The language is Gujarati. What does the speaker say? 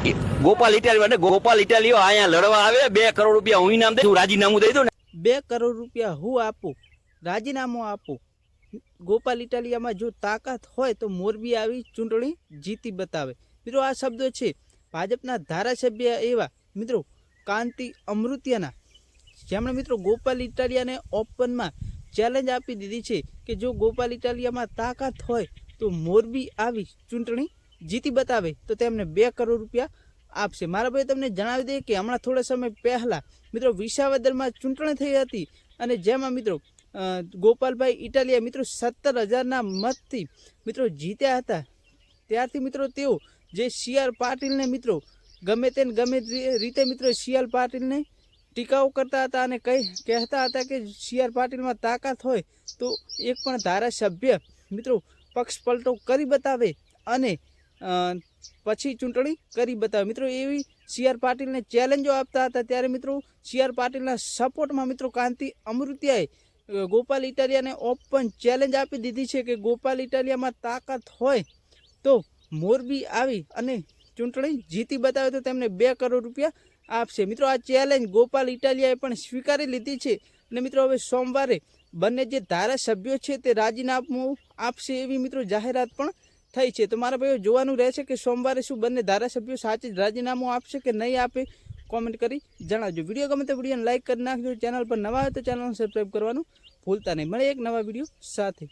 ગોપાલ ઇટાલિયો અહીંયા લડવા આવે 2 કરોડ રૂપિયા હું ઇનામ દઉં, રાજીનામું દઈ દઉં ને 2 કરોડ રૂપિયા હું આપું, રાજીનામું આપું. ગોપાલ ઇટાલિયામાં જો તાકાત હોય તો મોરબી આવી ચૂંટણી જીતી બતાવે. મિત્રો આ શબ્દો છે ભાજપના ધારાસભ્ય એવા મિત્રો કાંતિ અમૃતિયાના, જેમણે મિત્રો ગોપાલ ઇટાલિયાને ઓપનમાં ચેલેન્જ આપી દીધી છે કે જો ગોપાલ ઇટાલિયામાં તાકાત હોય તો મોરબી આવી ચૂંટણી જીતી બતાવે તો તેમને 2 કરોડ રૂપિયા આપશે. મારા ભાઈ તમને જણાવી દઈએ કે હમણાં થોડા સમય પહેલાં મિત્રો વિસાવદરમાં ચૂંટણી થઈ હતી અને જેમાં મિત્રો ગોપાલભાઈ ઇટાલિયા મિત્રો 17,000ના મતથી મિત્રો જીત્યા હતા. ત્યારથી મિત્રો તેઓ જે સી.આર. પાટીલને મિત્રો ગમે રીતે મિત્રો સી.આર. પાટીલને ટીકાઓ કરતા હતા અને કહેતા હતા કે સી.આર. પાટીલમાં તાકાત હોય તો એક પણ ધારાસભ્ય મિત્રો પક્ષ પલટો કરી બતાવે અને પછી ચૂંટણી કરી બતાવે. મિત્રો એવી સી.આર. પાટીલને ચેલેન્જો આપતા હતા. ત્યારે મિત્રો સી.આર. પાટીલના સપોર્ટમાં મિત્રો કાંતિ અમૃતિયાએ ગોપાલ ઇટાલિયાને ઓપન ચેલેન્જ આપી દીધી છે કે ગોપાલ ઇટાલિયામાં તાકાત હોય તો મોરબી આવી અને ચૂંટણી જીતી બતાવે તો તેમને 2 કરોડ રૂપિયા આપશે. મિત્રો આ ચેલેન્જ ગોપાલ ઇટાલિયાએ પણ સ્વીકારી લીધી છે અને મિત્રો હવે સોમવારે બંને જે ધારાસભ્યો છે તે રાજીનામું આપશે એવી મિત્રો જાહેરાત પણ થઈ છે. તો મારા ભાઈઓ જોવાનું રહેશે કે સોમવારે શું બંને ધારાસભ્યો સાચે જ રાજીનામું આપશે કે નહીં આપે, કોમેન્ટ કરી જણાવજો. વિડીયો ગમે તો વિડીયોને લાઇક કરી નાખજો. ચેનલ પર નવા હોય તો ચેનલને સબસ્ક્રાઈબ કરવાનું ભૂલતા નહીં. મળે એક નવા વિડીયો સાથે.